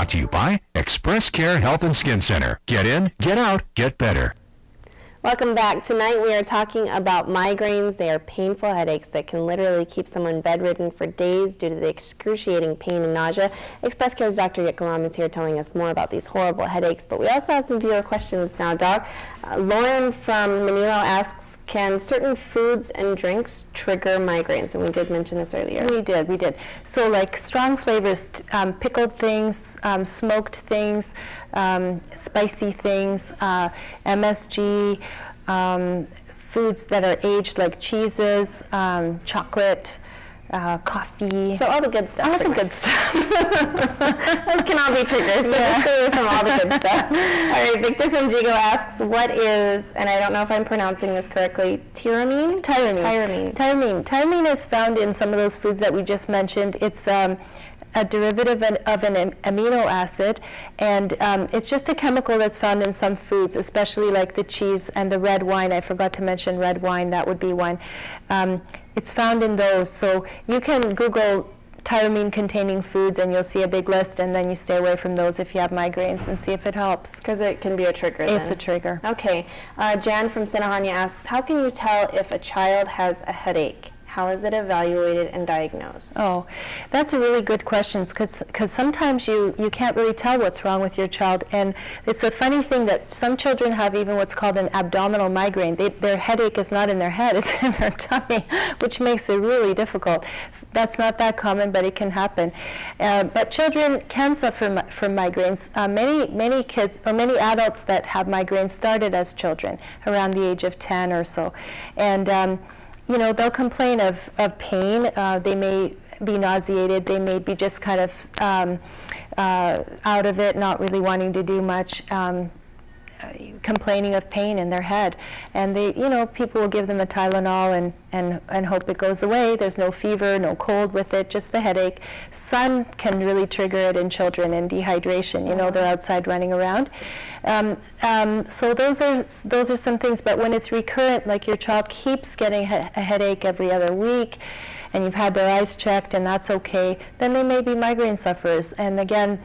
Brought to you by Express Care Health and Skin Center. Get in, get out, get better. Welcome back. Tonight we are talking about migraines. They are painful headaches that can literally keep someone bedridden for days due to the excruciating pain and nausea. Express Care's Dr. Jitka Lom is here telling us more about these horrible headaches. But we also have some viewer questions now, Doc. Lauren from Manilo asks, can certain foods and drinks trigger migraines? And we did mention this earlier. We did. So like strong flavors, pickled things, smoked things, spicy things, MSG, foods that are aged like cheeses, chocolate, coffee. So all the good stuff. All the good stuff. Those can all be triggers, so just stay away from all the good stuff. All right, Victor from Jigo asks, what is, and I don't know if I'm pronouncing this correctly, tyramine? Tyramine is found in some of those foods that we just mentioned. It's a derivative of an amino acid, and it's just a chemical that's found in some foods, especially like the cheese and the red wine. I forgot to mention red wine. That would be one. It's found in those. So you can Google tyramine-containing foods, and you'll see a big list, and then you stay away from those if you have migraines and see if it helps. Because it can be a trigger then. It's a trigger. Okay. Jan from Sinahanya asks, how can you tell if a child has a headache? How is it evaluated and diagnosed? Oh, that's a really good question, because sometimes you can't really tell what's wrong with your child. And it's a funny thing that some children have even what's called an abdominal migraine. Their headache is not in their head, it's in their tummy, which makes it really difficult. That's not that common, but it can happen. But children can suffer from migraines. Many kids, or many adults that have migraines started as children, around the age of 10 or so. And you know, they'll complain of pain. They may be nauseated. They may be just kind of out of it, not really wanting to do much, complaining of pain in their head. And they, you know, people will give them a Tylenol and hope it goes away. There's no fever, no cold with it, just the headache. Sun can really trigger it in children, and dehydration. You know, they're outside running around. So those are some things. But when it's recurrent, like your child keeps getting a headache every other week, and you've had their eyes checked and that's okay, then they may be migraine sufferers. And again,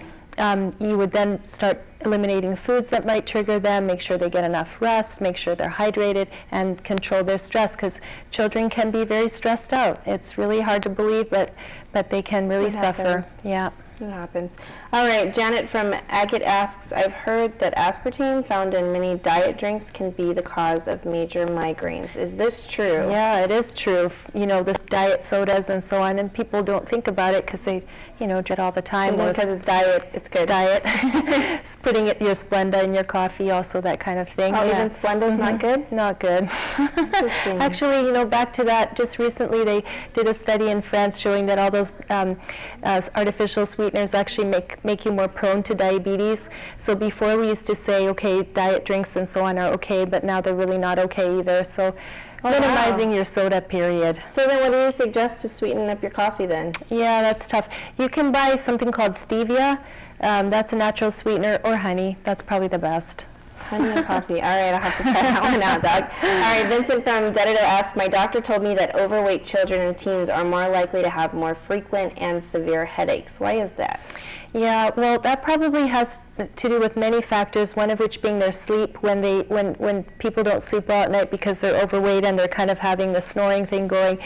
you would then start eliminating foods that might trigger them, make sure they get enough rest, make sure they're hydrated, and control their stress, because children can be very stressed out. It's really hard to believe, but they can really suffer. Yeah. It happens. All right, Janet from Agate asks, I've heard that aspartame found in many diet drinks can be the cause of major migraines. Is this true? Yeah, it is true. You know, this diet sodas and so on, and people don't think about it because they, you know, drink all the time. Because it's diet, it's good. Diet. Putting your Splenda in your coffee, also that kind of thing. Oh, even Splenda's not good? Not good. Interesting. Actually, you know, back to that, just recently they did a study in France showing that all those artificial sweeteners actually make you more prone to diabetes. So before we used to say, okay, diet drinks and so on are okay, but now they're really not okay either. So minimizing your soda, period. So then what do you suggest to sweeten up your coffee then? Yeah, that's tough. You can buy something called stevia. That's a natural sweetener, or honey. That's probably the best. Honey and coffee. All right, I'll have to try that one out, Doc. All right, Vincent from Dedito asks, my doctor told me that overweight children and teens are more likely to have more frequent and severe headaches. Why is that? Yeah, well, that probably has to do with many factors, one of which being their sleep. When people don't sleep well at night because they're overweight and they're kind of having the snoring thing going,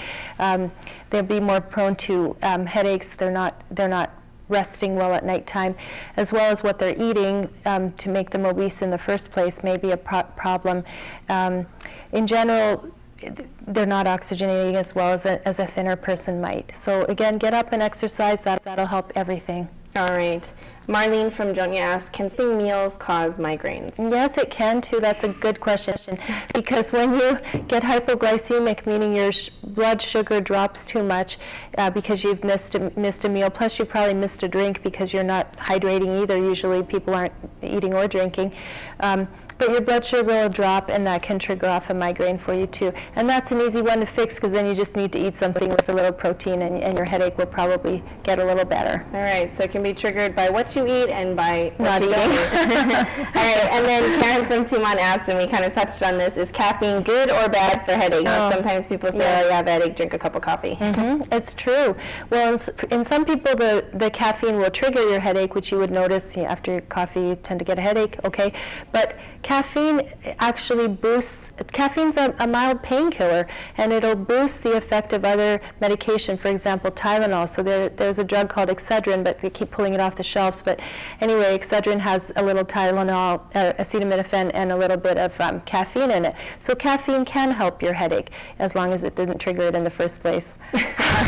they'll be more prone to headaches. They're not resting well at nighttime, as well as what they're eating to make them obese in the first place may be a problem. In general, they're not oxygenating as well as a thinner person might. So again, get up and exercise. That'll help everything. All right. Marlene from Jonia asks, can skipping meals cause migraines? Yes, it can too. That's a good question. Because when you get hypoglycemic, meaning your blood sugar drops too much because you've missed a meal, plus you probably missed a drink because you're not hydrating either. Usually people aren't eating or drinking. but your blood sugar will drop, and that can trigger off a migraine for you too. And that's an easy one to fix, because then you just need to eat something with a little protein, and your headache will probably get a little better. All right, so it can be triggered by what you eat and by not eating. All right, and then Karen from Tumon asked, and we kind of touched on this, is caffeine good or bad for headache? Sometimes people say, oh, you have a headache, drink a cup of coffee. It's true. Well, in some people, the caffeine will trigger your headache, which you would notice after coffee, you tend to get a headache, okay? But caffeine actually boosts, caffeine's a mild painkiller, and it'll boost the effect of other medication, for example, Tylenol. So there's a drug called Excedrin, but they keep pulling it off the shelves. But anyway, Excedrin has a little Tylenol, acetaminophen, and a little bit of caffeine in it. So caffeine can help your headache, as long as it didn't trigger it in the first place. All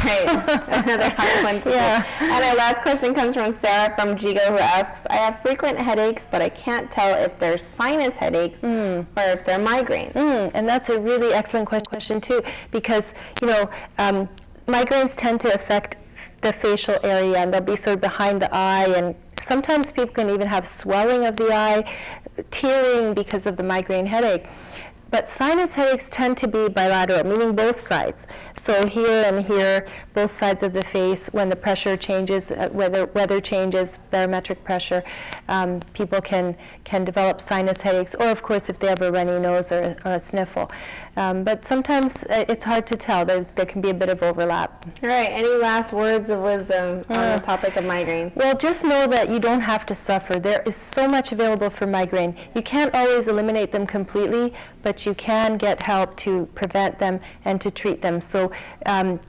right, another hard one to Yeah. And our last question comes from Sarah from Jitka, who asks, I have frequent headaches, but I can't tell if they're sinus headaches or if they're migraines. And that's a really excellent question too, because migraines tend to affect the facial area, and they'll be sort of behind the eye, and sometimes people can even have swelling of the eye, tearing because of the migraine headache. But sinus headaches tend to be bilateral, meaning both sides. So here and here, both sides of the face, when the pressure changes, weather changes, barometric pressure, people can develop sinus headaches, or of course if they have a runny nose or a sniffle. But sometimes it's hard to tell. There can be a bit of overlap. All right, any last words of wisdom on the topic of migraine? Well, just know that you don't have to suffer. There is so much available for migraine. You can't always eliminate them completely, but you can get help to prevent them and to treat them. So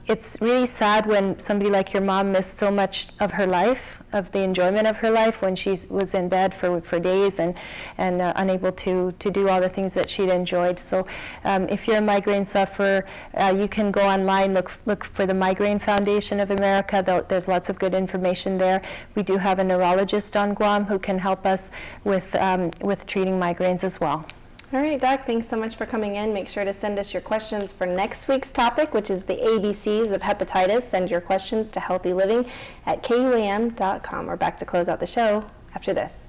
it's really sad when somebody like your mom missed so much of her life, of the enjoyment of her life, when she was in bed for days and unable to do all the things that she'd enjoyed. So if you're a migraine sufferer, you can go online, look for the Migraine Foundation of America. There's lots of good information there. We do have a neurologist on Guam who can help us with treating migraines as well. All right, Doc, thanks so much for coming in. Make sure to send us your questions for next week's topic, which is the ABCs of hepatitis. Send your questions to healthyliving@kuam.com. We're back to close out the show after this.